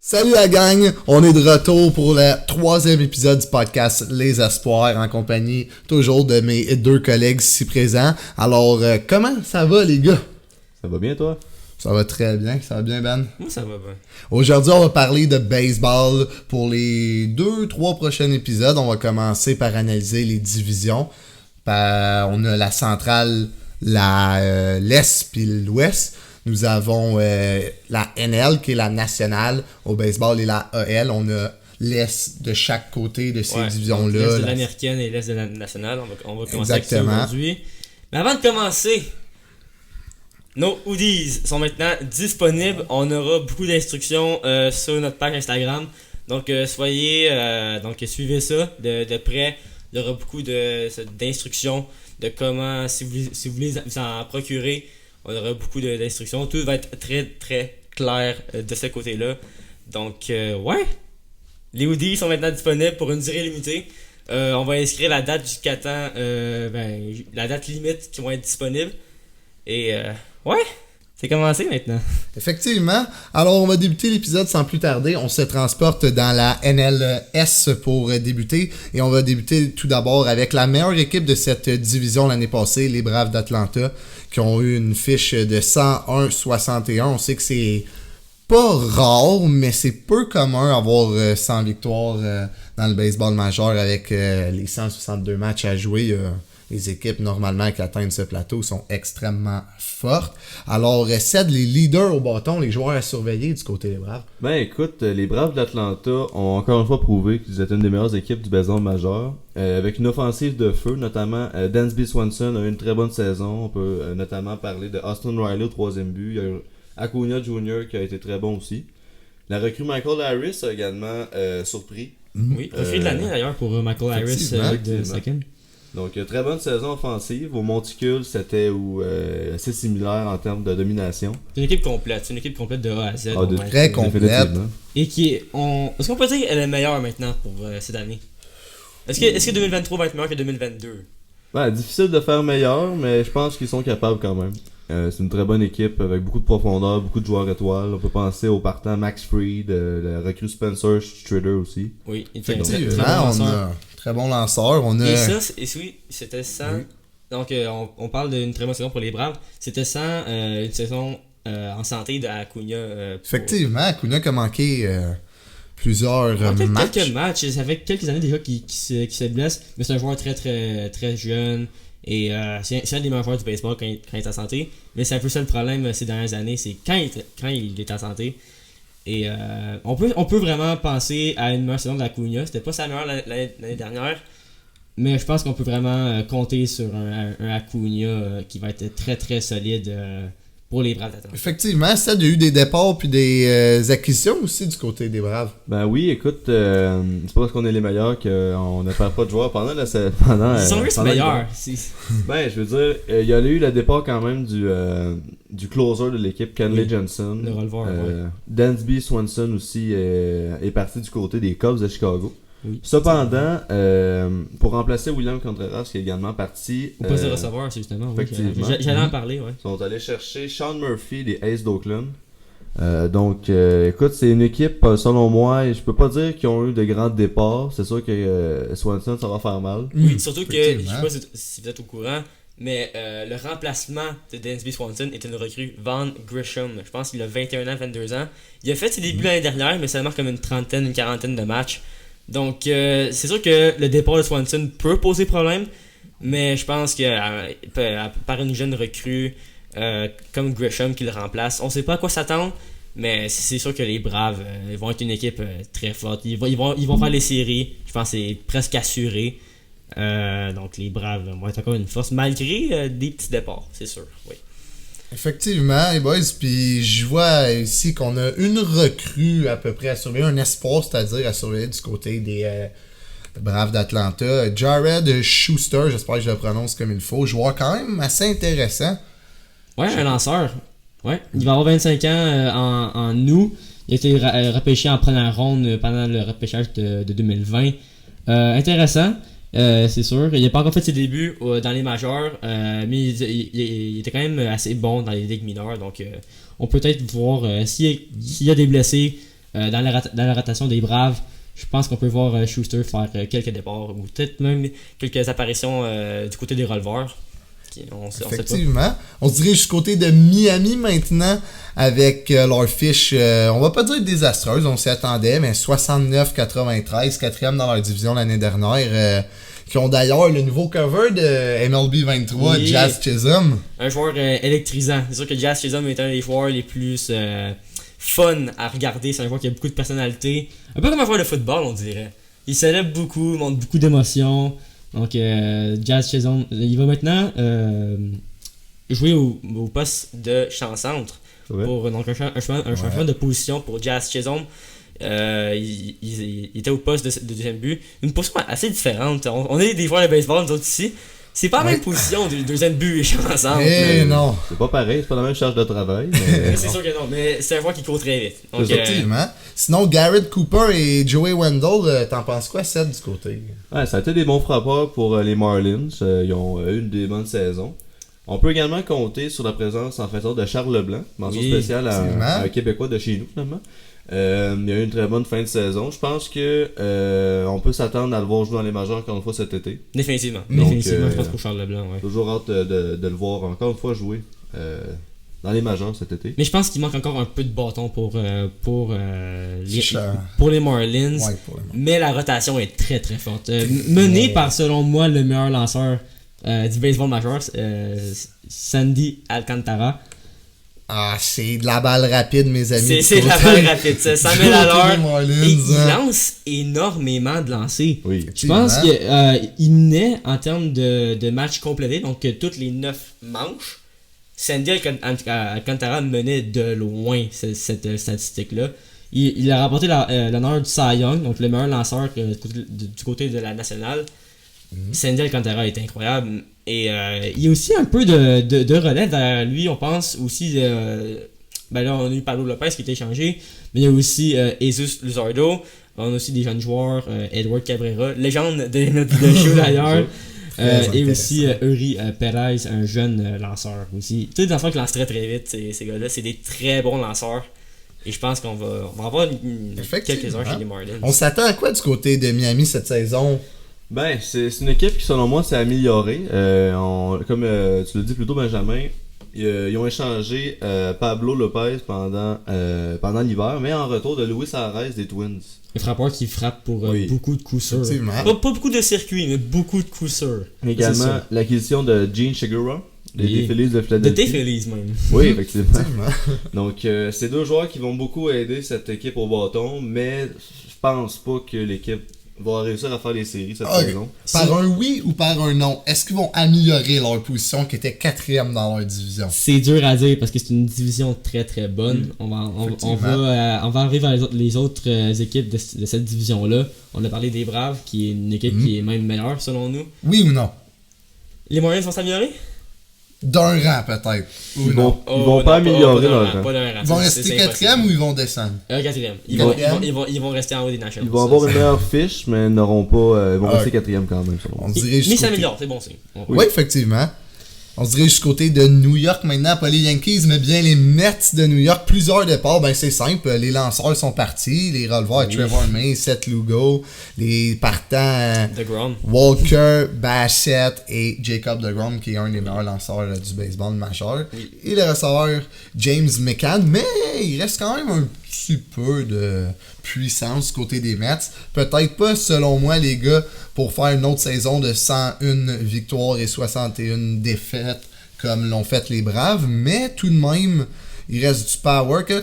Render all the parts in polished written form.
Salut la gang, on est de retour pour le 3e épisode du podcast Les Espoirs en compagnie toujours de mes 2 collègues ici présents. Alors, comment ça va les gars? Ça va bien toi? Ça va très bien, ça va bien Ben? Moi ça va bien. Aujourd'hui, on va parler de baseball pour les 2-3 prochains épisodes. On va commencer par analyser les divisions. On a la centrale, l'Est puis l'Ouest. Nous avons la NL qui est la nationale au baseball et la AL. On a l'Est de chaque côté de ces divisions-là. L'Est de l'américaine et l'Est de la nationale. On va commencer avec ça Exactement. aujourd'hui. Mais avant de commencer, nos hoodies sont maintenant disponibles. On aura beaucoup d'instructions sur notre page Instagram. Donc suivez ça de près. Il y aura beaucoup d'instructions de comment, si vous voulez vous en procurer. On aura beaucoup d'instructions. Tout va être très, très clair de ce côté-là. Donc, les hoodies sont maintenant disponibles pour une durée limitée. On va inscrire la date jusqu'à temps, la date limite qui vont être disponibles. Et, c'est commencé maintenant. Effectivement. Alors, on va débuter l'épisode sans plus tarder. On se transporte dans la NLS pour débuter. Et on va débuter tout d'abord avec la meilleure équipe de cette division l'année passée, les Braves d'Atlanta, qui ont eu une fiche de 101-61. On sait que c'est pas rare, mais c'est peu commun avoir 100 victoires dans le baseball majeur avec les 162 matchs à jouer. Les équipes, normalement, qui atteignent ce plateau sont extrêmement fortes. Alors, Ced, les leaders au bâton, les joueurs à surveiller du côté des Braves. Ben écoute, les Braves d'Atlanta ont encore une fois prouvé qu'ils étaient une des meilleures équipes du baseball majeur. Avec une offensive de feu, notamment Dansby Swanson a eu une très bonne saison. On peut notamment parler de Austin Riley au 3e but. Il y a eu Acuna Jr. qui a été très bon aussi. La recrue Michael Harris a également surpris. Oui, profil de l'année d'ailleurs pour Michael Harris de second. Donc, très bonne saison offensive. Au monticule, c'était assez similaire en termes de domination. C'est une équipe complète. C'est une équipe complète de A à Z. Très complète. Et est-ce qu'on peut dire qu'elle est meilleure maintenant pour cette année? Est-ce que 2023 va être meilleur que 2022? Ouais, difficile de faire meilleur, mais je pense qu'ils sont capables quand même. C'est une très bonne équipe avec beaucoup de profondeur, beaucoup de joueurs étoiles. On peut penser au partant Max Fried, le recrue Spencer Strider aussi. Oui, effectivement, on a très bon lanceur. Et ça, c'était sans. Oui. Donc, on parle d'une très bonne saison pour les Braves. C'était sans une saison en santé de Acuna. Effectivement, Acuna qui a manqué plusieurs matchs. Quelques matchs. Ça fait quelques années déjà qu'il se blesse. Mais c'est un joueur très, très, très jeune. Et c'est un des meilleurs joueurs du baseball quand il est en santé. Mais c'est un peu ça le problème ces dernières années. C'est quand il est en santé. Et on peut vraiment penser à une meilleure saison de Acuna. C'était pas sa meilleure l'année dernière, mais je pense qu'on peut vraiment compter sur un Acuna qui va être très très solide pour les Braves d'Atlanta. Effectivement, ça a eu des départs puis des acquisitions aussi du côté des Braves. Ben oui, écoute, c'est pas parce qu'on est les meilleurs qu'on ne perd pas de joueurs pendant Ils sont juste meilleurs. Ben, je veux dire, il y a eu le départ quand même du closer de l'équipe, Kenley Jensen. Le releveur, Dansby Swanson aussi est parti du côté des Cubs de Chicago. Oui. Cependant, pour remplacer William Contreras qui est également parti au poste de receveur, c'est justement. Effectivement. Oui, j'allais en parler, ouais. Ils sont allés chercher Sean Murphy des Aces d'Oakland. Donc, écoute, c'est une équipe, selon moi, je peux pas dire qu'ils ont eu de grands départs. C'est sûr que Swanson, ça va faire mal. Oui, surtout que, je sais pas si vous êtes au courant, mais le remplacement de Dansby Swanson est une recrue Van Grisham. Je pense qu'il a 21 ans, 22 ans. Il a fait ses débuts l'année dernière, mais seulement comme une quarantaine de matchs. Donc, c'est sûr que le départ de Swanson peut poser problème, mais je pense que par une jeune recrue comme Grisham qui le remplace, on sait pas à quoi s'attendre, mais c'est sûr que les Braves vont être une équipe très forte. Ils vont faire les séries, je pense que c'est presque assuré. Donc, les Braves vont être encore une force, malgré des petits départs, c'est sûr, oui. Effectivement, les boys, puis je vois ici qu'on a une recrue à peu près à surveiller, un espoir, c'est-à-dire à surveiller du côté des Braves d'Atlanta. Jared Schuster, j'espère que je le prononce comme il faut, joueur quand même assez intéressant. Ouais, un lanceur. Ouais, il va avoir 25 ans en août. Il a été repêché en première ronde pendant le repêchage de 2020. Intéressant. C'est sûr. Il n'a pas encore fait ses débuts dans les majeurs, mais il était quand même assez bon dans les ligues mineures. Donc, on peut peut-être voir s'il y a des blessés dans la rotation des Braves, je pense qu'on peut voir Schuster faire quelques départs ou peut-être même quelques apparitions du côté des releveurs. On sait pas. Effectivement. On se dirige du côté de Miami maintenant avec leur fiche, on va pas dire désastreuse, on s'y attendait, mais 69-93, quatrième dans leur division l'année dernière. Qui ont d'ailleurs le nouveau cover de MLB 23, Oui. Jazz Chisholm. Un joueur électrisant. C'est sûr que Jazz Chisholm est un des joueurs les plus fun à regarder. C'est un joueur qui a beaucoup de personnalité. Un peu comme un joueur de football, on dirait. Il célèbre beaucoup, montre beaucoup d'émotions. Donc, Jazz Chisholm, il va maintenant jouer au poste de champ-centre. Ouais. Pour donc un changement de position pour Jazz Chisholm. Il était au poste de deuxième but. Une position assez différente. On est des joueurs de baseball, nous autres ici. C'est pas la même position du deuxième but et champ-centre. Non. C'est pas pareil, c'est pas la même charge de travail. Mais... C'est sûr que non, mais c'est un joueur qui court très vite. Donc, Effectivement. Sinon, Garrett Cooper et Joey Wendell, t'en penses quoi, Seth, du côté? Ouais, ça a été des bons frappeurs pour les Marlins. Ils ont eu une des bonnes saisons. On peut également compter sur la présence en fait de Charles Leblanc, mention spéciale à un Québécois de chez nous finalement. Il y a eu une très bonne fin de saison. Je pense que on peut s'attendre à le voir jouer dans les majors encore une fois cet été. Définitivement. Donc, Définitivement, je pense pour Charles Leblanc. Ouais. Toujours hâte de le voir encore une fois jouer dans les majors cet été. Mais je pense qu'il manque encore un peu de bâton pour les Marlins. Ouais, pour les Mais la rotation est très très forte. Menée par, selon moi, le meilleur lanceur du baseball majeur, Sandy Alcantara. Ah, c'est de la balle rapide, mes amis. C'est de la balle rapide, ça 100 000 à l'heure. Marlins, Et il lance énormément de lancers. Oui. Je pense qu'il menait en termes de matchs complétés, donc toutes les 9 manches. Sandy Alcantara menait de loin cette statistique-là. Il a remporté l'honneur du Cy Young, donc le meilleur lanceur du côté de la nationale. Sandy Alcantara est incroyable. Et il y a aussi un peu de relève derrière lui. On pense aussi. Ben là, on a eu Pablo Lopez qui a été échangé. Mais il y a aussi Jesus Luzardo. On a aussi des jeunes joueurs. Edward Cabrera, légende de notre show d'ailleurs. Et aussi Eury Perez, un jeune lanceur aussi. Tu sais, des enfants qui lancent très très vite, ces gars-là. C'est des très bons lanceurs. Et je pense qu'on va avoir quelques heures chez les Marlins. On s'attend à quoi du côté de Miami cette saison? Ben, c'est une équipe qui, selon moi, s'est améliorée. Comme tu l'as dit plus tôt, Benjamin, ils ont échangé Pablo Lopez pendant l'hiver, mais en retour de Luis Arraez des Twins. Un frappeur qui frappe pour beaucoup de coups sûrs. Pas beaucoup de circuits, mais beaucoup de coups sûrs. Également, l'acquisition de Gene Shigura, des Phillies de Philadelphie. De tes Phillies, même. Oui, effectivement. Donc, c'est deux joueurs qui vont beaucoup aider cette équipe au bâton, mais je pense pas que l'équipe va réussir à faire les séries cette saison. Par un oui ou par un non, est-ce qu'ils vont améliorer leur position qui était quatrième dans leur division? C'est dur à dire parce que c'est une division très très bonne. On va arriver à les autres équipes de cette division-là. On a parlé des Braves, qui est une équipe qui est même meilleure selon nous. Oui ou non? Les Marlins vont s'améliorer? D'un rang peut-être. Ils vont pas améliorer leur rang. Ils vont rester quatrième ou ils vont descendre? Quatrième. Ils vont rester en haut des Nationals. Ils vont avoir une meilleure fiche, mais ils n'auront pas. Ils vont rester quatrième quand même. Mais ils s'améliorent, c'est bon signe. Oui, effectivement. On se dirige du côté de New York maintenant, pas les Yankees, mais bien les Mets de New York. Plusieurs départs, ben c'est simple. Les lanceurs sont partis, les releveurs Trevor May, Seth Lugo, les partants Walker, Bassett et Jacob deGrom, qui est un des meilleurs lanceurs du baseball majeur. Oui. Et le receveur James McCann, mais il reste quand même un petit peu de puissance côté des Mets. Peut-être pas, selon moi, les gars, pour faire une autre saison de 101 victoires et 61 défaites comme l'ont fait les Braves, mais tout de même, il reste du power que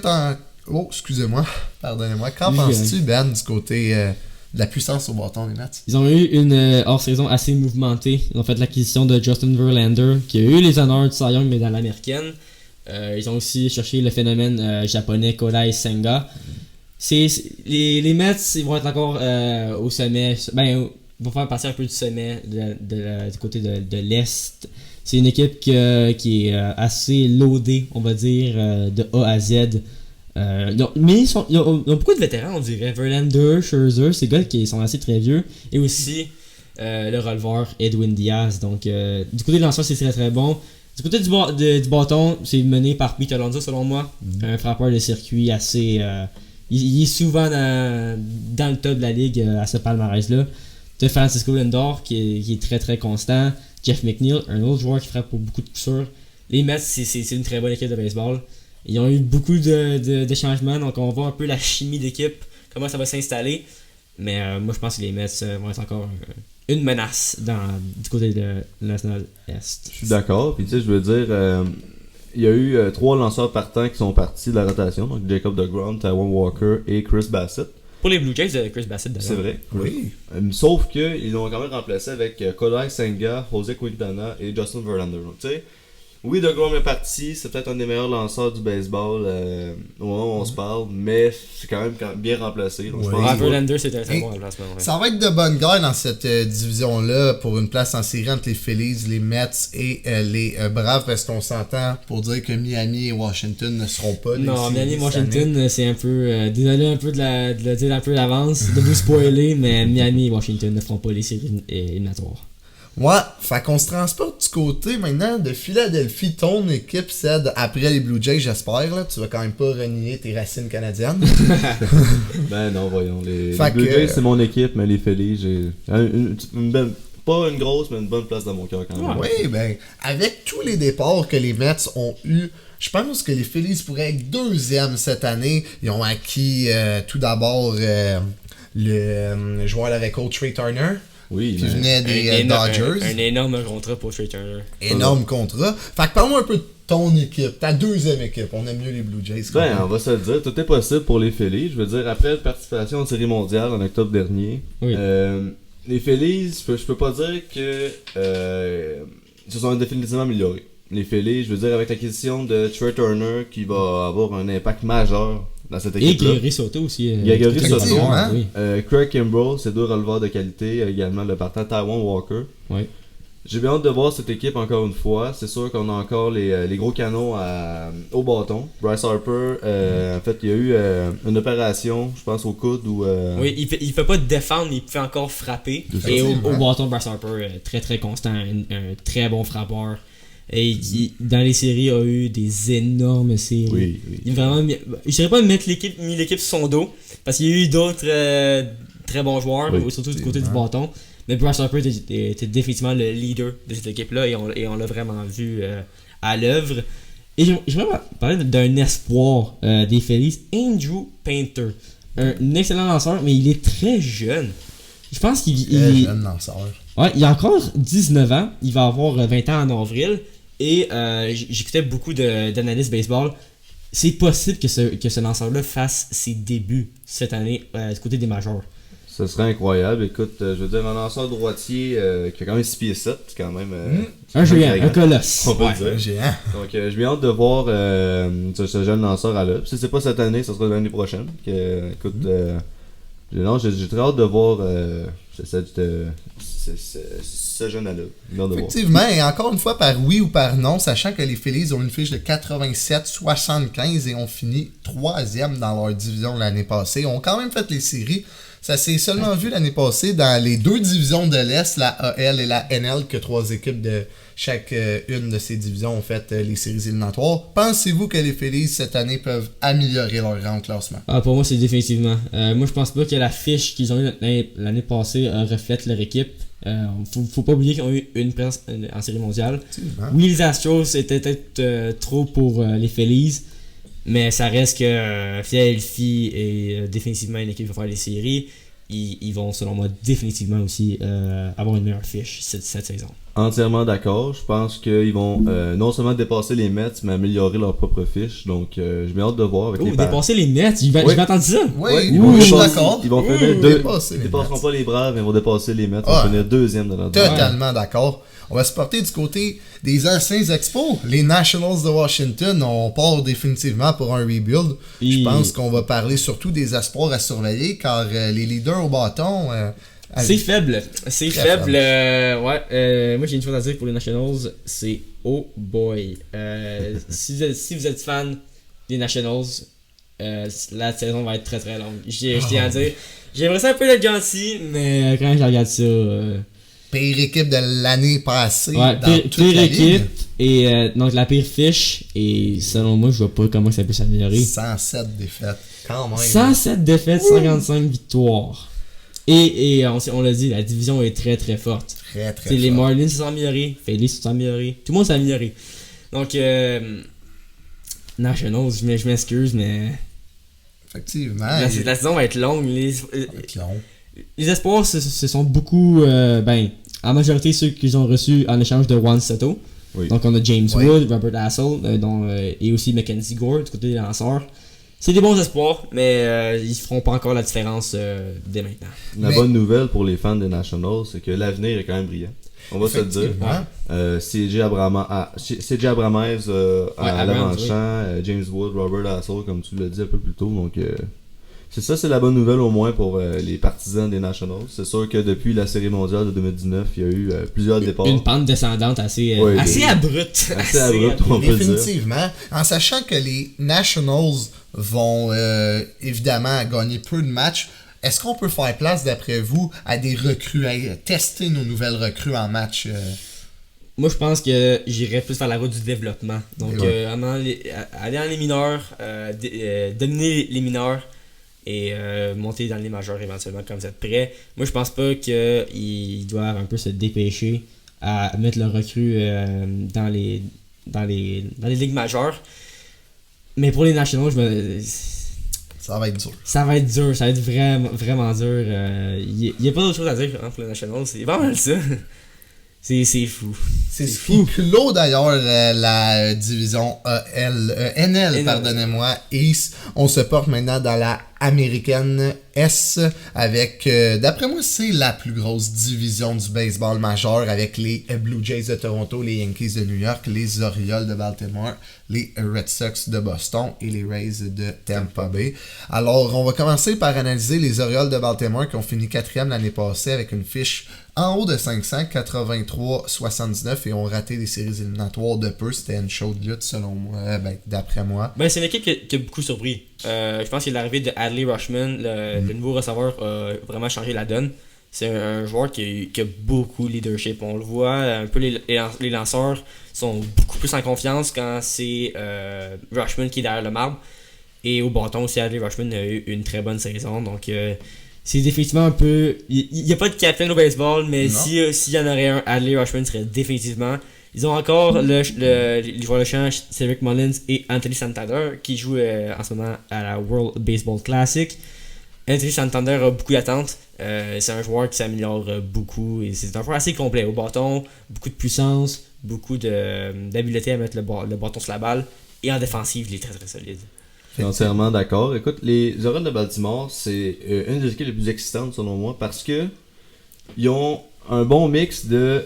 Oh, excusez-moi, pardonnez-moi. Qu'en penses-tu, Ben, du côté de la puissance au bâton des Mets? Ils ont eu une hors-saison assez mouvementée. Ils ont fait l'acquisition de Justin Verlander, qui a eu les honneurs du Cy Young, mais dans l'américaine. Ils ont aussi cherché le phénomène japonais Kodai Senga. Les Mets, ils vont être encore au sommet. Ben, ils vont faire passer un peu du sommet du côté de l'Est. C'est une équipe qui est assez loadée, on va dire, de A à Z. Mais ils ont beaucoup de vétérans, on dirait. Verlander, Scherzer, ces gars qui sont assez très vieux. Et aussi le releveur Edwin Diaz. Donc, du côté de lanceur, c'est très très bon. Du côté du bâton, c'est mené par Pete Alonso, selon moi. Un frappeur de circuit assez il est souvent dans le top de la ligue à ce palmarès-là. T'as Francisco Lindor qui est très très constant. Jeff McNeil, un autre joueur qui frappe pour beaucoup de coups sûrs. Les Mets, c'est une très bonne équipe de baseball. Ils ont eu beaucoup de changements, donc on voit un peu la chimie d'équipe, comment ça va s'installer. Mais moi, je pense que les Mets vont être encore une menace du côté de la National Est. Je suis d'accord. Puis tu sais, je veux dire, il y a eu 3 lanceurs partants qui sont partis de la rotation. Donc Jacob deGrom, Taijuan Walker et Chris Bassett. Pour les Blue Jays, Chris Bassett d'ailleurs. C'est vrai. Oui. Sauf qu'ils l'ont quand même remplacé avec Kodai Senga, Jose Quintana et Justin Verlander. Donc, tu sais, oui, deGrom est parti, c'est peut-être un des meilleurs lanceurs du baseball au moment où on se parle, mais c'est quand même bien remplacé. Donc, je pense que Verlander, c'était un très bon remplacement. Ouais. Ça va être de bonne guerre dans cette division-là pour une place en série entre les Phillies, les Mets et les Braves, parce qu'on s'entend pour dire que Miami et Washington ne seront pas. Non, Miami et Washington, c'est un peu. Désolé un peu de le dire un peu d'avance, de vous spoiler, mais Miami et Washington ne feront pas les séries éliminatoires. Ouais, fait qu'on se transporte du côté maintenant de Philadelphie. Ton équipe cède après les Blue Jays, j'espère. Là. Tu vas quand même pas renier tes racines canadiennes. Ben non, voyons. Les Fait Blue que- Jays, c'est mon équipe, mais les Phillies, j'ai pas une grosse, mais une bonne place dans mon cœur quand même. Oui, ben, avec tous les départs que les Mets ont eu, je pense que les Phillies pourraient être deuxième cette année. Ils ont acquis tout d'abord le joueur avec Trey Turner, Oui, qui mais venait des Dodgers. Un énorme contrat pour Trey Turner. Énorme contrat. Fait que parle-moi un peu de ton équipe, ta deuxième équipe. On aime mieux les Blue Jays. quand ben, même. on va se le dire, tout est possible pour les Phillies. Je veux dire, après la participation en série mondiale en octobre dernier, Oui. les Phillies, je peux pas dire que ils se sont définitivement améliorés. Les Phillies, je veux dire, avec l'acquisition de Trey Turner qui va avoir un impact majeur dans cette Et équipe-là. Gregory Soto aussi. Gregory très Soto, bon, hein. oui. Craig Kimbrell, c'est 2 releveurs de qualité, également le partant Taijuan Walker. Oui. J'ai bien hâte de voir cette équipe encore une fois. C'est sûr qu'on a encore les gros canons au bâton. Bryce Harper, en fait, il y a eu une opération, je pense au coude ou. Oui, il fait pas défendre, mais il peut encore frapper. Et au Effectivement. bâton, Bryce Harper, très très constant, un très bon frappeur. Et dans les séries, il a eu des énormes séries. Oui, oui. Il a vraiment je dirais pas mis l'équipe sur son dos, parce qu'il y a eu d'autres très bons joueurs, Oui. surtout du côté du bâton. Mais Bryce Harper était définitivement le leader de cette équipe-là, et on l'a vraiment vu à l'œuvre. Et j'aimerais parler d'un espoir des Phillies, Andrew Painter. Un excellent lanceur, mais il est très jeune. Je pense qu'il Jeune lanceur. ouais, il a encore 19 ans. Il va avoir 20 ans en avril. Et j'écoutais beaucoup d'analystes baseball. C'est possible que ce lanceur-là fasse ses débuts cette année du côté des majors. Ce serait incroyable. Écoute, je veux dire, un lanceur droitier qui a quand même 6 pieds 7, c'est quand même. Un géant, grand. un colosse. On peut Ouais, le dire. un géant. Donc, j'ai bien hâte de voir ce jeune lanceur à l'œuvre. Si c'est pas cette année, ce sera l'année prochaine. Écoute, j'ai très hâte de voir ce jeune-là. J'ai hâte de voir. Effectivement, et encore une fois, par oui ou par non, sachant que les Phillies ont une fiche de 87-75 et ont fini 3e dans leur division l'année passée. Ils ont quand même fait les séries. Ça s'est seulement vu l'année passée dans les 2 divisions de l'Est, la AL et la NL, que 3 équipes de chaque une de ces divisions ont fait les séries éliminatoires. Pensez-vous que les Phillies cette année peuvent améliorer leur rang au classement? Ah, pour moi, c'est définitivement. Moi, je pense pas que la fiche qu'ils ont eue l'année passée reflète leur équipe. Faut pas oublier qu'ils ont eu une place en série mondiale. Effectivement. Oui, les Astros c'était peut-être trop pour les Phillies, mais ça reste que Philadelphie est définitivement une équipe qui va faire les séries. Ils vont, selon moi, définitivement aussi avoir une meilleure fiche cette saison. Entièrement d'accord. Je pense qu'ils vont non seulement dépasser les Mets, mais améliorer leur propre fiche. Donc, j'ai bien hâte de voir avec Oh, les dépasser les Mets, Oui. j'ai entendu ça. Oui, Ils vont je suis dépasser- d'accord. Ils vont finir Oui, deux. dépasser Ils les dépasseront Mets. pas les Braves, mais ils vont dépasser les Mets. Ils Ah. vont finir 2e de notre Totalement d'accord. On va se porter du côté des anciens expos. Les Nationals de Washington, on part définitivement pour un rebuild. Je Et- pense qu'on va parler surtout des espoirs à surveiller, car les leaders au bâton... C'est faible. C'est Très faible. faible. Ouais. Moi, j'ai une chose à dire pour les Nationals. C'est oh boy. Si vous êtes fan des Nationals, la saison va être très très longue. Je tiens à dire. J'aimerais ça un peu être gentil, mais quand je regarde ça. Pire équipe de l'année passée Ouais, dans toute pire la équipe. ligue. Et donc la pire fiche. Et selon moi, je vois pas comment ça peut s'améliorer. 107 défaites. Quand même. 107 défaites, 55 victoires. Et on l'a dit, la division est très très forte. Très, très Les fort. Marlins se sont améliorés, Phillies se sont améliorés, tout le monde s'est amélioré. Donc, Nationals, je m'excuse, mais Effectivement. La saison va être longue. les espoirs, ce sont beaucoup, en majorité ceux qu'ils ont reçus en échange de Juan Soto. Oui. Donc, on a James Oui. Wood, Robert Hassel, et aussi Mackenzie Gore du côté des lanceurs. C'est des bons espoirs, mais ils feront pas encore la différence dès maintenant. La Mais- bonne nouvelle pour les fans des Nationals, c'est que l'avenir est quand même brillant. On va se le dire. Effectivement. CJ Abramez à Abrams, l'avant-champ, James Wood, Robert Hassel, comme tu l'as dit un peu plus tôt. Donc, c'est la bonne nouvelle au moins pour les partisans des Nationals. C'est sûr que depuis la Série mondiale de 2019, il y a eu plusieurs départs. Une pente descendante assez, Ouais, Assez abrupte. Assez abrupt, on peut le dire. Définitivement. En sachant que les Nationals vont évidemment gagner peu de matchs, est-ce qu'on peut faire place, d'après vous, à des recrues, à tester nos nouvelles recrues en match? Moi, je pense que j'irais plus vers la route du développement. Donc, Ouais. aller dans les mineurs, dominer les mineurs et monter dans les majeurs éventuellement quand vous êtes prêts. Moi, je pense pas qu'ils doivent un peu se dépêcher à mettre leurs recrues dans les ligues majeures. Mais pour les Nationals, Ça va être dur. ça va être dur, ça va être vraiment, vraiment dur. Il n'y a pas d'autre chose à dire pour les Nationals, c'est vraiment ça. C'est fou. C'est ce qui clôt d'ailleurs la division NL, pardonnez-moi, East. On se porte maintenant dans la américaine S avec, d'après moi, c'est la plus grosse division du baseball majeur avec les Blue Jays de Toronto, les Yankees de New York, les Orioles de Baltimore, les Red Sox de Boston et les Rays de Tampa Bay. Alors, on va commencer par analyser les Orioles de Baltimore qui ont fini 4e l'année passée avec une fiche en haut de 500, 83-79 et ont raté des séries éliminatoires de peu. C'était une chaude lutte selon moi, d'après moi. Ben, c'est une équipe qui a beaucoup surpris. Je pense que l'arrivée de Adley Rutschman, le nouveau receveur, a vraiment changé la donne. C'est un joueur qui a beaucoup de leadership. On le voit, un peu les lanceurs sont beaucoup plus en confiance quand c'est Rutschman qui est derrière le marbre. Et au bâton aussi, Adley Rutschman a eu une très bonne saison. Donc, c'est définitivement un peu... Il n'y a pas de capitaine au baseball, mais s'il y en aurait un, Adley Rutschman serait définitivement... Ils ont encore les joueurs de champ, Cedric Mullins et Anthony Santander, qui jouent en ce moment à la World Baseball Classic. Anthony Santander a beaucoup d'attentes. C'est un joueur qui s'améliore beaucoup et c'est un joueur assez complet. Au bâton, beaucoup de puissance, beaucoup d'habileté à mettre le bâton sur la balle. Et en défensive, il est très très solide. Je suis entièrement d'accord. Écoute, les Orioles de Baltimore, c'est une des équipes les plus excitantes selon moi parce que ils ont un bon mix de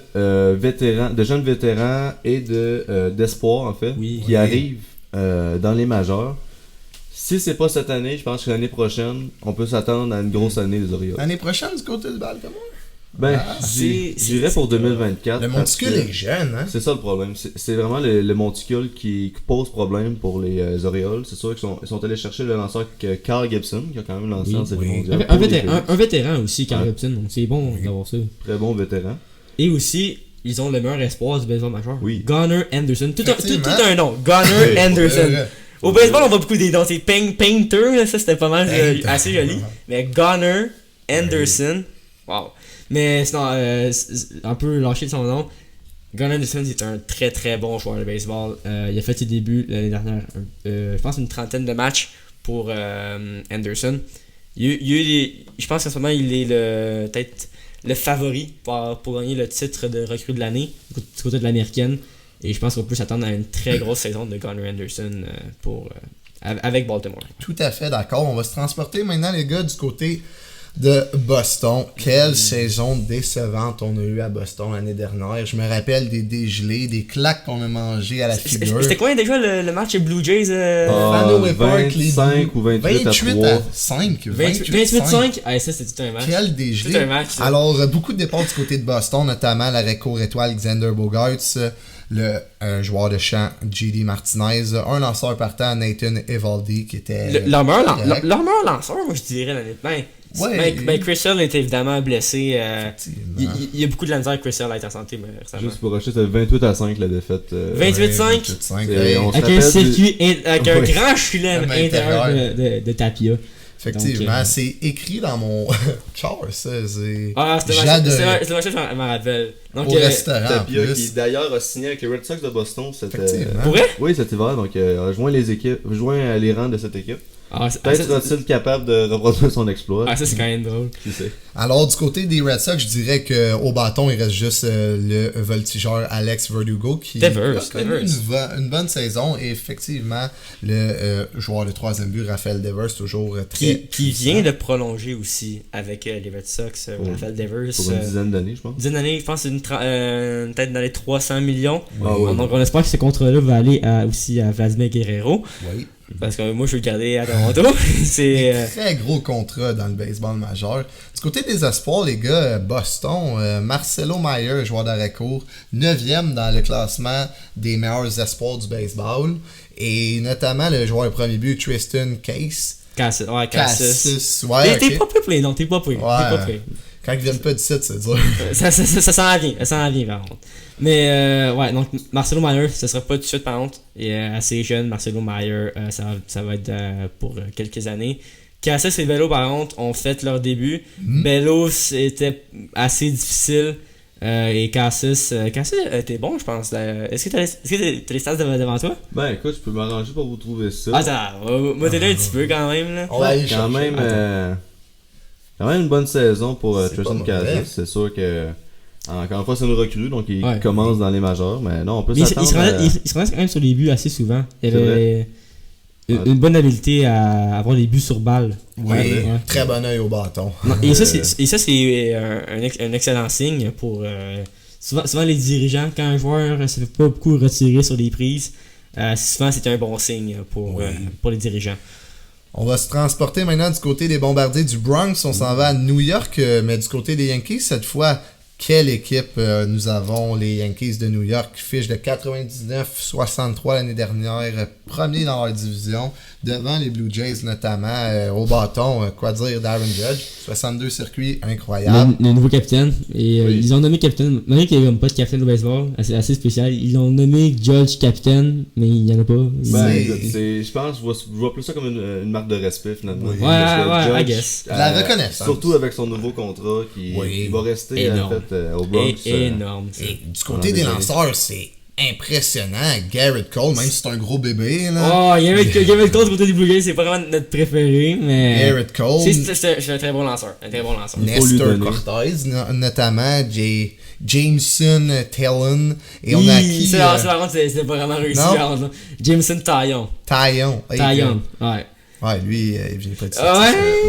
vétérans, de jeunes vétérans et d'espoirs en fait, qui arrivent dans les majeurs. Si c'est pas cette année, je pense que l'année prochaine, on peut s'attendre à une grosse année des Orioles. L'année prochaine, du côté de Baltimore? J'irais pour 2024. Le monticule est jeune, hein? C'est ça le problème. C'est vraiment le monticule qui pose problème pour les Orioles. C'est sûr qu'ils sont allés chercher le lanceur Carl Gibson, qui a quand même lancé en série mondiale. Un vétéran aussi, Carl Gibson, donc c'est bon d'avoir ça. Très bon vétéran. Et aussi, ils ont le meilleur espoir du baseball majeur. Oui. Gunnar Anderson. Tout un nom. Oui. Gunnar Anderson. Au baseball, on voit beaucoup des noms. C'est Painter, là, ça c'était pas mal assez joli. Mais Gunnar Anderson. Wow. Mais sinon, un peu lâché de son nom. Gunnar Anderson, c'est un très très bon joueur de baseball. Il a fait ses débuts l'année dernière, je pense une trentaine de matchs pour Anderson. Je pense qu'en ce moment, il est peut-être le favori pour gagner le titre de recrue de l'année du côté de l'américaine. Et je pense qu'on peut s'attendre à une très grosse saison de Gunnar Anderson avec Baltimore. Tout à fait d'accord. On va se transporter maintenant, les gars, du côté de Boston. Quelle saison décevante on a eu à Boston l'année dernière. Je me rappelle des dégelés, des claques qu'on a mangées à la figure. C'était combien déjà le match Blue Jays Fenway Park, les 25 ou 28 à 3. 5. 28-5. Ah, ça, c'est tout un match. Quel dégelé. Tout un match, ça. Alors, beaucoup de départs du côté de Boston, notamment la recours étoile Xander Bogaerts, un joueur de champ J.D. Martinez, un lanceur partant Nathan Eovaldi qui était Leur meilleur lanceur, moi je dirais honnêtement. Ouais. Chris Sale est évidemment blessé. Effectivement. Il y a beaucoup de la misère avec Chris Sale à être en santé, mais récemment. Juste pour acheter, c'est 28-5 la défaite. 28-5. 28-5. C'est- Hey, on se Avec un rappelle circuit, avec un Oui. grand chelem Même intérieur intérieur. de Tapia. Effectivement, Donc, c'est écrit dans mon char, ça. C'est Ah, c'était J'adorais. le match, je m'en rappelle. Donc, au restaurant en Tapia qui plus. d'ailleurs a signé avec les Red Sox de Boston. Effectivement. pour vrai? Oui, cet hiver, donc a rejoint les rangs de cette équipe. Peut-être ça, sera-t-il capable de reproduire son exploit. ça, c'est quand même drôle. Qui sait. Alors, du côté des Red Sox, je dirais qu'au bâton, il reste juste le voltigeur Alex Verdugo qui Devers, a connu une bonne saison. Et effectivement, le joueur de troisième but, Raphaël Devers, toujours très. Qui vient de prolonger aussi avec les Red Sox, Rafael Devers. Pour une dizaine d'années, je pense. Dizaine d'années, je pense que c'est peut-être dans les 300 millions. Ah ouais. Donc on espère que ce contrat-là va aller aussi à Vladimir Guerrero. Oui. Parce que moi je veux le garder à Toronto. C'est Très gros contrat dans le baseball majeur. Du côté des espoirs, les gars, Boston, Marcelo Mayer, joueur d'arrêt-court, 9e dans le classement des meilleurs espoirs du baseball. Et notamment le joueur de premier but, Tristan Cassis. Cassis. Ouais, T'es ok. pas prêt, non, t'es pas prêt. Ouais. Quand ils viennent pas du site, c'est dur. Ça s'en vient par contre. Mais ouais, donc Marcelo Mayer, ça sera pas tout de suite par contre. Il est assez jeune, Marcelo Mayer, ça va être pour quelques années. Cassis et Bello par contre ont fait leur début. Bello c'était assez difficile. Et Cassis était bon je pense. Est-ce que t'as les stats devant toi? Ben écoute, je peux m'arranger pour vous trouver ça. Attends, moi t'es là un petit peu quand même là. On va aller quand chercher. même une bonne saison pour C'est Tristan pas mauvais. Cassis. C'est sûr que encore une fois c'est une recrue donc il Ouais. commence dans les majeurs, mais non on peut Mais il s'attendre. se rendait quand même sur les buts assez souvent. Il C'est avait une bonne habileté à avoir des buts sur balle. Oui, Ouais. très bon œil au bâton. Non, Et ça c'est un excellent signe pour Souvent les dirigeants, quand un joueur ne se fait pas beaucoup retirer sur les prises, souvent c'est un bon signe pour les dirigeants. On va se transporter maintenant du côté des bombardiers du Bronx. On s'en va à New York, mais du côté des Yankees, cette fois, quelle équipe nous avons, les Yankees de New York, fiche de 99-63 l'année dernière, premier dans leur division, devant les Blue Jays notamment, au bâton, quoi dire d'Aaron Judge, 62 circuits, incroyable. Le nouveau capitaine. Et Oui. ils ont nommé capitaine, malgré qu'il n'y avait pas de capitaine au baseball, assez spécial. Ils ont nommé Judge capitaine, mais il n'y en a pas. Je pense je vois plus ça comme une marque de respect finalement. Oui. Parce que Ouais, I Judge, guess. La reconnaissance. Surtout avec son nouveau contrat qui Oui. va rester Énorme. en fait au Bronx. Énorme. Ça. Et du côté Ouais, des désolé. lanceurs, c'est impressionnant. Garrett Cole, même si c'est un gros bébé, là. Oh, il y avait le contre côté des Blue Jays, c'est pas vraiment notre préféré, mais. Garrett Cole, C'est un très bon lanceur. Un très bon lanceur. faut lui Nestor donner. Cortez, notamment, Jameson Talon, et on a qui C'est par contre, c'est pas vraiment réussi. Non. par contre. Jameson Taillon. Taillon. Hey, Taillon. Ouais. Ouais, lui, il vient pas de ça. Ah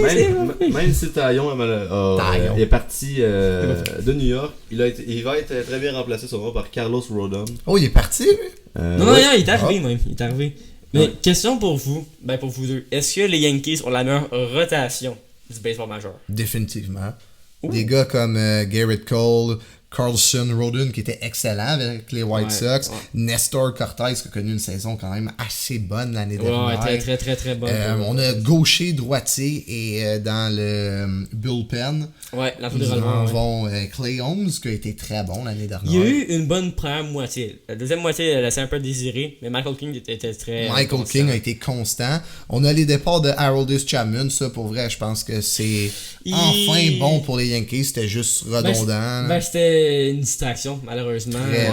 ouais? Même si Taillon Taillon. est parti de New York, il va être très bien remplacé sûrement par Carlos Rodon. Oh, il est parti, lui? Non, non, Ouais. non, il est arrivé même. Il est arrivé. Mais Ouais. question pour vous, pour vous deux. Est-ce que les Yankees ont la meilleure rotation du baseball majeur? Définitivement. Ouh. Des gars comme Garrett Cole, Carlson Rodon, qui était excellent avec les White Ouais, Sox, ouais. Nestor Cortez, qui a connu une saison quand même assez bonne l'année Ouais, dernière. très très très très bon. On a gaucher, droitier et dans le bullpen, Ouais, l'entour des nous releveurs. ouais. avons Clay Holmes qui a été très bon l'année dernière. Il y a eu une bonne première moitié. La deuxième moitié, elle laissait un peu désirer, mais Michael King était très. Michael constant. King a été constant. On a les départs de Haroldis Chapman. Ça, pour vrai, je pense que c'est enfin bon pour les Yankees. C'était juste redondant. C'était une distraction, malheureusement. Très,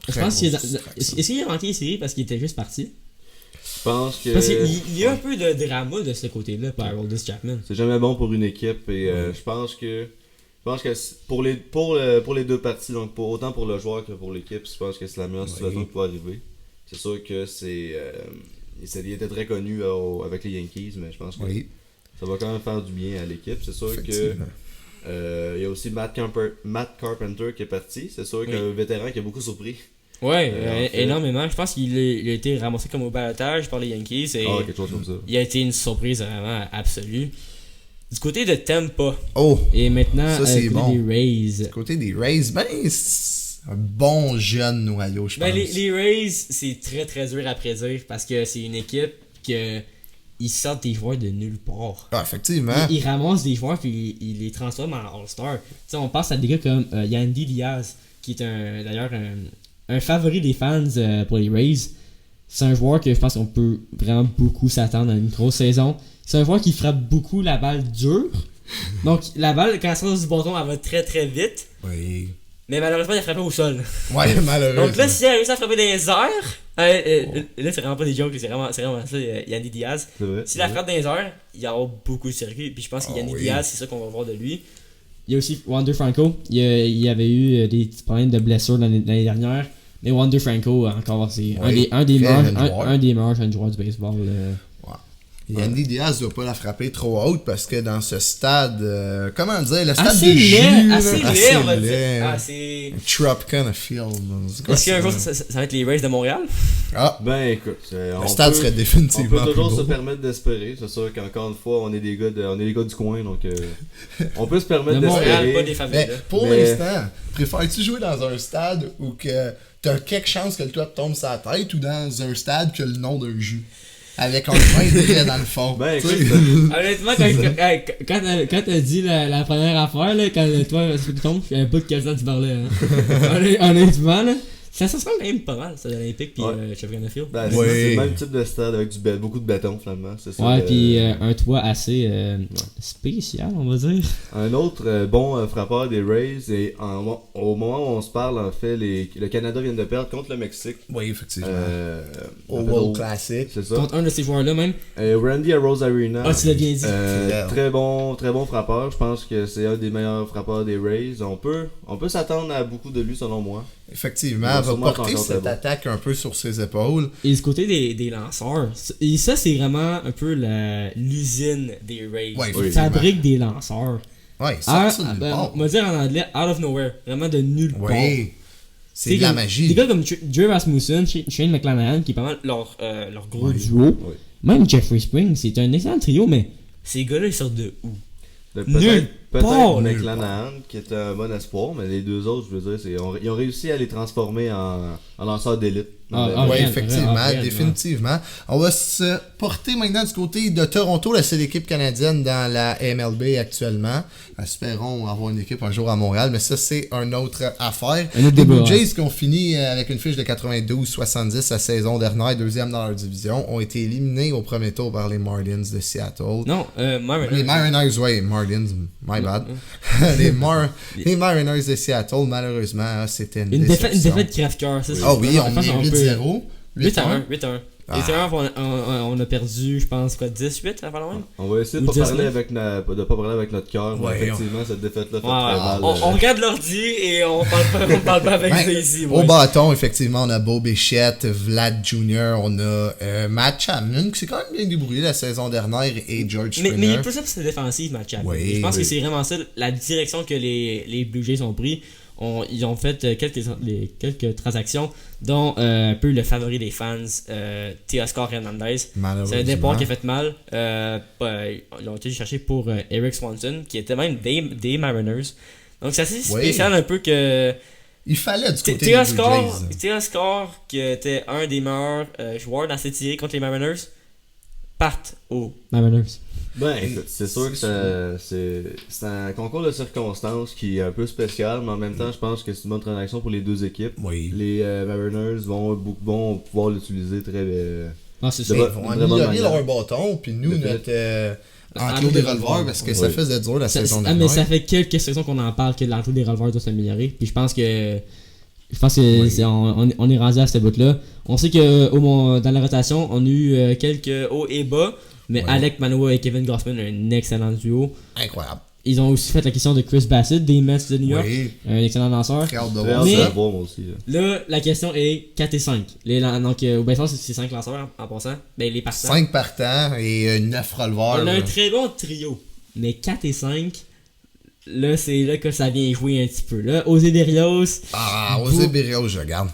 Je très pense qu'il grosse est-ce qu'il a manqué les séries parce qu'il était juste parti? Je pense que Parce qu'il y a un peu de drama de ce côté-là par Haroldis Chapman. c'est jamais bon pour une équipe et je pense que pour les deux parties, donc autant pour le joueur que pour l'équipe, je pense que c'est la meilleure situation qui peut arriver. C'est sûr que il était très connu avec les Yankees, mais je pense que Oui, ça va quand même faire du bien à l'équipe. C'est sûr que effectivement. il y a aussi Matt Carpenter qui est parti. C'est sûr Oui. qu'un vétéran qui a beaucoup surpris. Ouais, en fait. énormément. Je pense qu'il a été ramassé comme au balotage par les Yankees et Quelque chose comme ça. il a été une surprise vraiment absolue. Du côté de Tampa, Oh, Et maintenant, Ça, c'est côté bon. des Rays. du côté des Rays, ben, c'est un bon jeune noyau, je pense. les Rays, c'est très très dur à prédire parce que c'est une équipe que ils sortent des joueurs de nulle part. Ah, effectivement. Ils ramassent des joueurs puis ils les transforment en All-Star. Tu sais, on passe à des gars comme Yandy Diaz, qui est d'ailleurs un favori des fans pour les Rays. C'est un joueur que je pense qu'on peut vraiment beaucoup s'attendre à une grosse saison. C'est un joueur qui frappe beaucoup la balle dure. Donc la balle, quand elle sort du bâton, elle va très très vite. Oui. Mais malheureusement, il a frappé au sol. Ouais, malheureusement. Donc là, si elle a réussi à frapper dans les airs, là c'est vraiment pas des jokes, c'est vraiment ça, Yandy Diaz. C'est vrai. Si la frappe dans les airs, il y aura beaucoup de circuits. Puis je pense que Yandy Diaz, c'est ça qu'on va voir de lui. Il y a aussi Wander Franco. Il avait eu des petits problèmes de blessure l'année dernière. Mais Wander Franco, encore, c'est un des meilleurs jeunes joueurs du baseball. Yandy Diaz ne doit pas la frapper trop haute parce que dans ce stade, comment dire, le stade assez de jus, assez laid, on va dire. Ah, c'est... Tropicana Field. Est-ce qu'un jour ça va être les Rays de Montréal? Ah, Ben écoute, le stade serait définitivement on peut toujours plus se beau. permettre d'espérer. C'est sûr qu'encore une fois, on est des gars du coin, donc on peut se permettre De Montréal, pas d'espérer. des familles. Mais pour l'instant, préfères-tu jouer dans un stade où que t'as quelques chances que le toit te tombe sur la tête ou dans un stade qui a le nom d'un jus? Avec un vin très dans le fond. Ben Tu sais. écoute, Honnêtement, quand t'as dit la première affaire, là, quand toi tu tombes, je savais pas de quel temps tu parlais. Hein. Honnêtement, là, ça se ressemble quand même pas mal, ça, l'Olympique puis Tropicana Field. ben, Ouais. c'est le même type de stade avec beaucoup de béton finalement. C'est ça, Ouais, puis un toit assez spécial, on va dire. Un autre bon frappeur des Rays, et au moment où on se parle, en fait, le Canada vient de perdre contre le Mexique. Oui, effectivement. Au Au World Classic. C'est ça. Contre un de ces joueurs-là même. Randy Arozarena. Ah, tu l'as bien dit. Très bon frappeur. Je pense que c'est un des meilleurs frappeurs des Rays. On peut s'attendre à beaucoup de lui selon moi. Effectivement, Il va elle va sûrement porter être encore cette très bon. attaque un peu sur ses épaules. Et du côté des lanceurs, et ça c'est vraiment un peu l'usine des Rays. Ouais, Ils fabriquent des lanceurs. Ouais, ça de nulle part. On va dire en anglais, out of nowhere. Vraiment de nulle part. Oui, c'est de la comme- magie. Des gars comme Joe Rasmussen, Shane McClanahan, qui est pas mal leur gros duo. Ouais. Même Jeffrey Springs, c'est un excellent trio, mais ces gars-là, ils sortent de où? Nulle part, Peut-être nulle McClanahan, qui était un bon espoir, mais les deux autres, je veux dire, ils ont réussi à les transformer en lanceurs d'élite. Oui, Réel, effectivement, réel, définitivement. On va se porter maintenant du côté de Toronto, la seule équipe canadienne dans la MLB actuellement. Espérons avoir une équipe un jour à Montréal, mais ça, c'est une autre affaire. Un autre Les débat, Blue Jays qui ont fini avec une fiche de 92-70 la saison dernière, deuxième dans leur division, ont été éliminés au premier tour par les Marlins de Seattle. Non, Mariners. Les Mariners, oui, Marlins, my bad. les Mariners de Seattle, malheureusement, c'était une Une déception. défaite crève-cœur, ça c'est Ah oui, vraiment- on je pense est qu'on peut- 8-0. 8-1. 8-1. Ah. 8-1, on a perdu, je pense, quoi, 18 avant la même? On va essayer de Ou pas 19. parler de pas parler avec notre cœur, mais Ouais, effectivement, cette défaite-là fait Ouais, très mal. on regarde l'ordi et on parle pas avec Ben, Daisy. Au bâton, effectivement, on a Bo Bichette, Vlad Jr., on a Matt Chapman, qui s'est quand même bien débrouillé la saison dernière, et George Springer. Mais il est plus ça pour sa défensive, Matt Chapman. Oui, Je pense oui. que c'est vraiment ça, la direction que les Blue Jays ont pris. Ils ont fait quelques transactions, dont un peu le favori des fans, Teoscar Hernandez. C'est un Malheureusement. départ qui a fait mal. Ils ont été chercher pour Eric Swanson, qui était même des Mariners. Donc c'est assez Oui. spécial un peu que Il fallait du côté des Blue Jays. Teoscar, qui était un des meilleurs joueurs dans cette série contre les Mariners, partent aux Mariners. Ben, écoute, c'est sûr que c'est un concours de circonstances qui est un peu spécial, mais en même temps, je pense que c'est une bonne transaction pour les deux équipes. Oui. Les Mariners vont pouvoir l'utiliser très Ah, c'est De ça. Ils bonne- vont vraiment améliorer manière. leur bâton, puis nous, De fait. notre enclos Enclos des des releveurs, releveurs. parce que ça Oui. faisait dur la saison Mais dernière. ça fait quelques saisons qu'on en parle que l'entour des releveurs doit s'améliorer. Puis je pense que Oui. on est rendu à ce bout-là. On sait que dans la rotation, on a eu quelques hauts et bas. Mais Oui. Alec Manoah et Kevin Gausman, un excellent duo. Incroyable. Ils ont aussi fait la question de Chris Bassett des Mets de New York. Oui, Un excellent lanceur. très hâte de Très voir hâte de Mais- ça. le voir, moi aussi. Là. Là, la question est 4 et 5. Donc, au baseball, c'est 5 lanceurs en passant. Ben, les partants. 5 partants et 9 releveurs. On a un là. très bon trio. Mais 4 et 5, là, c'est là que ça vient jouer un petit peu. Là, José Berrios, Ah, José Berrios, je regarde.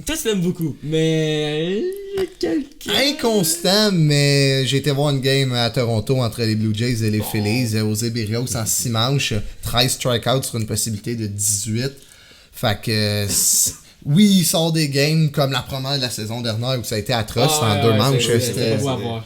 toi, tu l'aimes beaucoup. Mais. Quelqu'un. Inconstant, mais j'ai été voir une game à Toronto entre les Blue Jays et les Phillies. José Berrios en 6 manches, 13 strikeouts sur une possibilité de 18. Fait que Oui, il sort des games comme la première de la saison dernière où ça a été atroce en 2 manches. C'était beau à voir.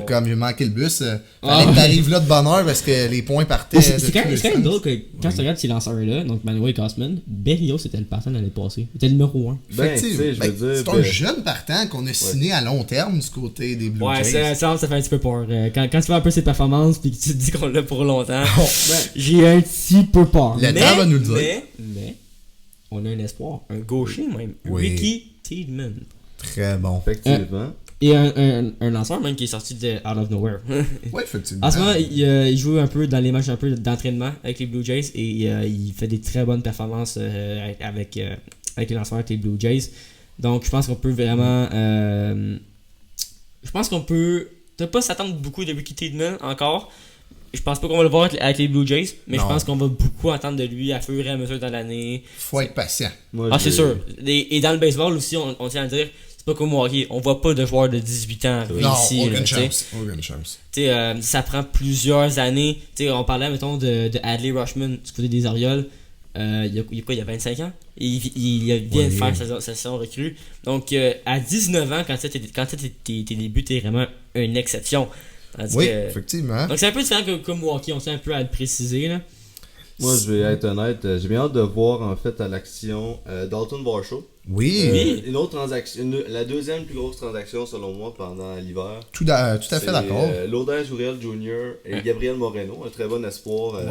Comme il manquait le bus. Fallait que t'arrives là de bonne heure parce que les points partaient. C'est quand même drôle que quand tu regardes ces lanceurs-là, donc Manuel Gossman, Berrios c'était le partant l'année passée. C'était le numéro 1. C'est un jeune partant qu'on a signé à long terme du côté des Blue Jays. Ça fait un petit peu peur. Quand tu vois un peu ses performances puis que tu te dis qu'on l'a pour longtemps, j'ai un petit peu peur. Le temps va nous le dire. Mais on a un espoir, un gaucher même, Oui. Ricky Tiedemann. Très bon. Effectivement. Et un lanceur même qui est sorti de Out of Nowhere. Oui, effectivement. En ce moment, il joue un peu dans les matchs un peu d'entraînement avec les Blue Jays et il fait des très bonnes performances avec les lanceurs avec les Blue Jays. Donc je pense qu'on peut vraiment... je pense qu'on peut... Peut-être pas s'attendre beaucoup de Ricky Tiedemann encore. Je pense pas qu'on va le voir avec les Blue Jays, mais je pense qu'on va beaucoup attendre de lui à fur et à mesure dans l'année. Faut être patient. C'est sûr. Et dans le baseball aussi, on tient à dire, c'est pas comme au hockey, on voit pas de joueurs de 18 ans ici. Aucune chance. Ça prend plusieurs années. T'sais, on parlait, mettons, de Adley Rutschman du côté des Orioles. Il y a 25 ans. Il vient de faire sa saison recrue. Donc, à 19 ans, quand tes débuts, t'es vraiment une exception. Effectivement. Donc c'est un peu différent que comme Milwaukee, on tient un peu à le préciser là. Moi je vais être honnête, j'ai bien hâte de voir en fait à l'action Dalton Varsho. Oui. Une autre transaction, la deuxième plus grosse transaction selon moi pendant l'hiver. Tout à fait d'accord. Lourdes Juriel Jr. et Gabriel Moreno, un très bon espoir.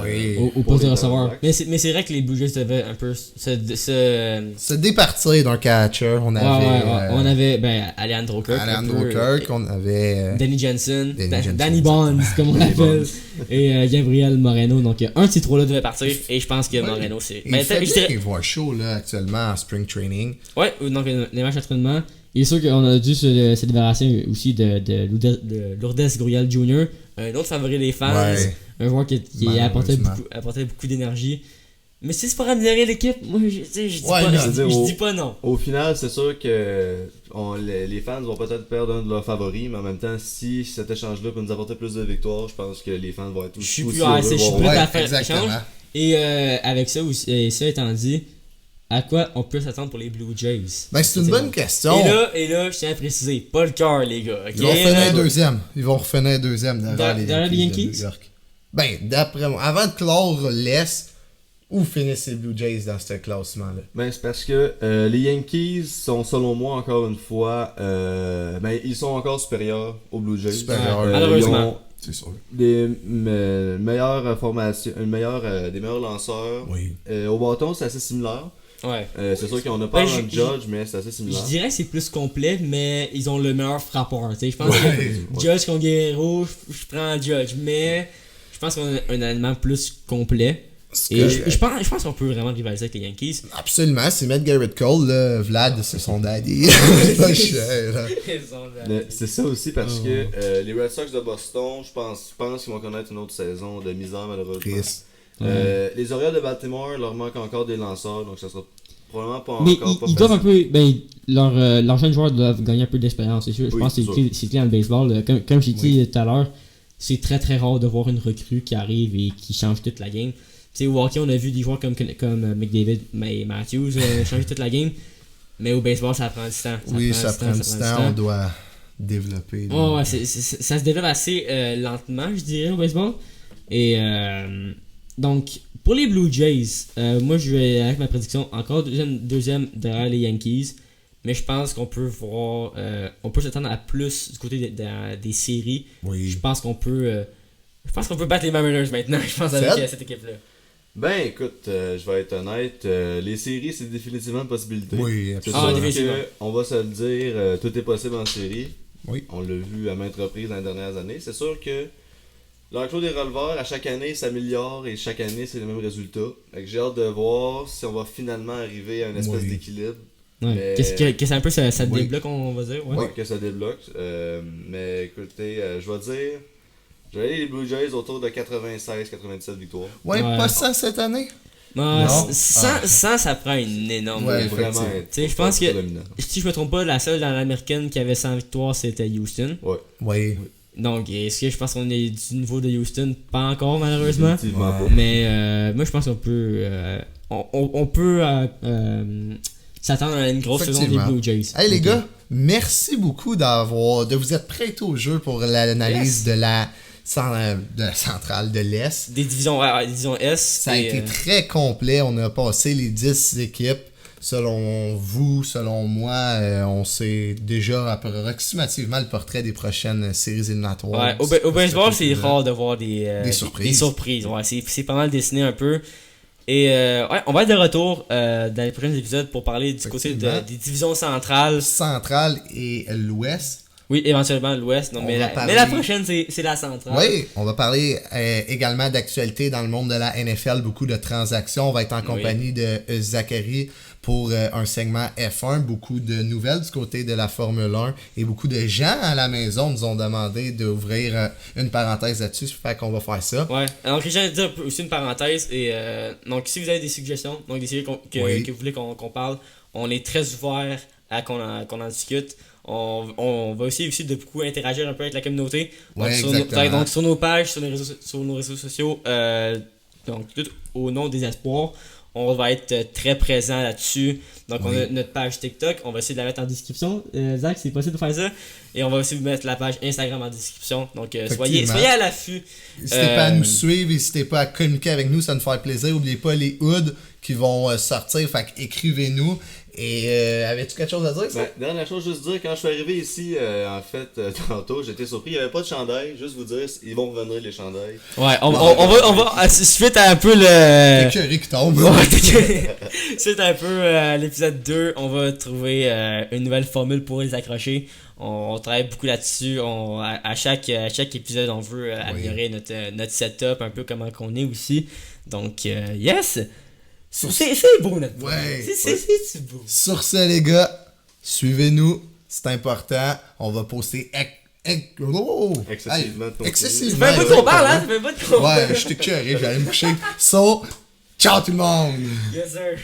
Au poste de receveur. Mais c'est vrai que les Blue Jays devaient un peu se départir d'un catcher. On avait Alejandro Kirk. On avait Danny Jensen. Danny Bonds, comme on l'appelle. Et Gabriel Moreno. Donc un de ces trois-là devait partir. Et je pense que Moreno c'est. Il fait bien voir chaud là actuellement en spring training. Ouais, donc les matchs d'entraînement. Il est sûr qu'on a dû se débarrasser aussi de Lourdes Gurriel Jr., un autre favori des fans, un joueur qui apportait beaucoup d'énergie. Mais si c'est pour améliorer l'équipe, moi je dis pas non. Au final, c'est sûr que les fans vont peut-être perdre un de leurs favoris, mais en même temps, si cet échange-là peut nous apporter plus de victoires, je pense que les fans vont être aussi prêt à faire l'échange. Et avec ça étant dit, à quoi on peut s'attendre pour les Blue Jays? C'est une bonne question. Et là, je tiens à préciser, pas le cœur, les gars. Okay? Ils vont refinir deuxième derrière les Yankees. D'après moi, avant de clore l'Est, où finissent les Blue Jays dans ce classement-là? C'est parce que les Yankees sont, selon moi, encore une fois, ils sont encore supérieurs aux Blue Jays. Malheureusement. C'est sûr. Des meilleures formations, des meilleurs lanceurs. Oui. Au bâton, c'est assez similaire. Ouais. C'est sûr qu'on n'a pas un Judge, mais c'est assez similaire. Je dirais que c'est plus complet, mais ils ont le meilleur frappeur. Je pense que Judge contre Guerrero, je prends Judge, mais je pense qu'on a un élément plus complet. Et je pense qu'on peut vraiment rivaliser avec les Yankees. Absolument, c'est mettre Garrett Cole, là, Vlad, c'est son daddy. C'est ça aussi parce que les Red Sox de Boston, je pense qu'ils vont connaître une autre saison de misère malheureusement. Les Orioles de Baltimore leur manquent encore des lanceurs, donc ça sera probablement pas encore pas ils doivent un peu, leurs jeunes joueurs doivent gagner un peu d'expérience, c'est sûr. Je pense que c'est clé dans le baseball. Comme j'ai dit tout à l'heure, c'est très très rare de voir une recrue qui arrive et qui change toute la game. Au hockey, on a vu des joueurs comme McDavid et Matthews changer toute la game. Mais au baseball, ça prend du temps. Ça prend du temps. On doit développer. Ça se développe assez lentement, je dirais, au baseball. Et donc, pour les Blue Jays, moi, je vais avec ma prédiction encore deuxième derrière les Yankees. Mais je pense qu'on peut voir... on peut s'attendre à plus du côté des séries. Oui. Je pense qu'on peut battre les Mariners maintenant, je pense, avec cette équipe-là. Écoute, je vais être honnête, les séries c'est définitivement une possibilité. Oui, absolument. On va se le dire, tout est possible en série. Oui. On l'a vu à maintes reprises dans les dernières années. C'est sûr que l'enclos des releveurs à chaque année s'améliore et chaque année c'est le même résultat. J'ai hâte de voir si on va finalement arriver à une espèce d'équilibre. Ouais. Que c'est un peu ça débloque, on va dire. Ouais, que ça débloque. Mais écoutez, je vais dire... Je vais aller les Blue Jays autour de 96-97 victoires. Ouais, pas ça cette année? Non. 100, ça prend une énorme... vraiment. Je pense que, si je me trompe pas, la seule dans l'américaine qui avait 100 victoires, c'était Houston. Oui. Donc, est-ce que je pense qu'on est du niveau de Houston? Pas encore, malheureusement. Effectivement pas. Mais moi, je pense qu'on peut... on peut s'attendre à une grosse saison des Effectivement. Blue Jays. Hey les Ok. gars, merci beaucoup de vous être prêtés au jeu pour l'analyse de la centrale de l'Est. Des divisions S. Ça a et, été très complet. On a passé les 10 équipes. Selon vous, selon moi, on sait déjà approximativement le portrait des prochaines séries éliminatoires. Ouais, au baseball, c'est Cette rare de voir des surprises. Des surprises. Ouais, c'est pas mal dessiné un peu. Et ouais, on va être de retour dans les prochains épisodes pour parler du côté Effectivement. des divisions centrales. centrale et l'Ouest. Oui, éventuellement l'Ouest. Non, On mais va la, parler- mais la prochaine, c'est la centrale. Oui, on va parler également d'actualité dans le monde de la NFL, beaucoup de transactions. On va être en compagnie de Zachary pour un segment F1, beaucoup de nouvelles du côté de la Formule 1 et beaucoup de gens à la maison nous ont demandé d'ouvrir une parenthèse là-dessus, ça fait qu'on va faire ça. Ouais, alors que j'ai dire aussi une parenthèse, et donc si vous avez des suggestions, donc des sujets Oui. que vous voulez qu'on parle, on est très ouvert à qu'on en discute. On va aussi de beaucoup interagir un peu avec la communauté. Donc, Ouais, sur nos, exactement. donc sur nos pages, sur nos réseaux sociaux, donc tout au nom des espoirs, on va être très présent là-dessus. Donc on Oui. a notre page TikTok, on va essayer de la mettre en description. Zach, c'est possible de faire ça. Et on va aussi vous mettre la page Instagram en description. Donc Effectivement. soyez à l'affût. N'hésitez pas à nous suivre, n'hésitez pas à communiquer avec nous, ça nous fait plaisir. N'oubliez pas les hoods qui vont sortir, fait écrivez-nous. Et avais-tu quelque chose à dire, ça? Ben, dernière chose, juste dire, quand je suis arrivé ici, en fait, tantôt, j'étais surpris, il n'y avait pas de chandail. Juste vous dire, ils vont revenir les chandails. Ouais, on va suite à un peu le Écœuré qui tombe. suite à un peu à l'épisode 2, on va trouver une nouvelle formule pour les accrocher. On travaille beaucoup là-dessus. À chaque épisode, on veut améliorer notre setup, un peu comment qu'on est aussi. Donc yes, c'est beau notre Ouais. c'est beau. Sur ce, les gars, suivez-nous, c'est important. On va poster Excessivement de contenu. excessivement. Ça fait un bout qu'on parle, hein? Ça fait un bout qu'on Ouais, je t'ai écœuré, j'allais me coucher. So, ciao tout le monde! Yes sir.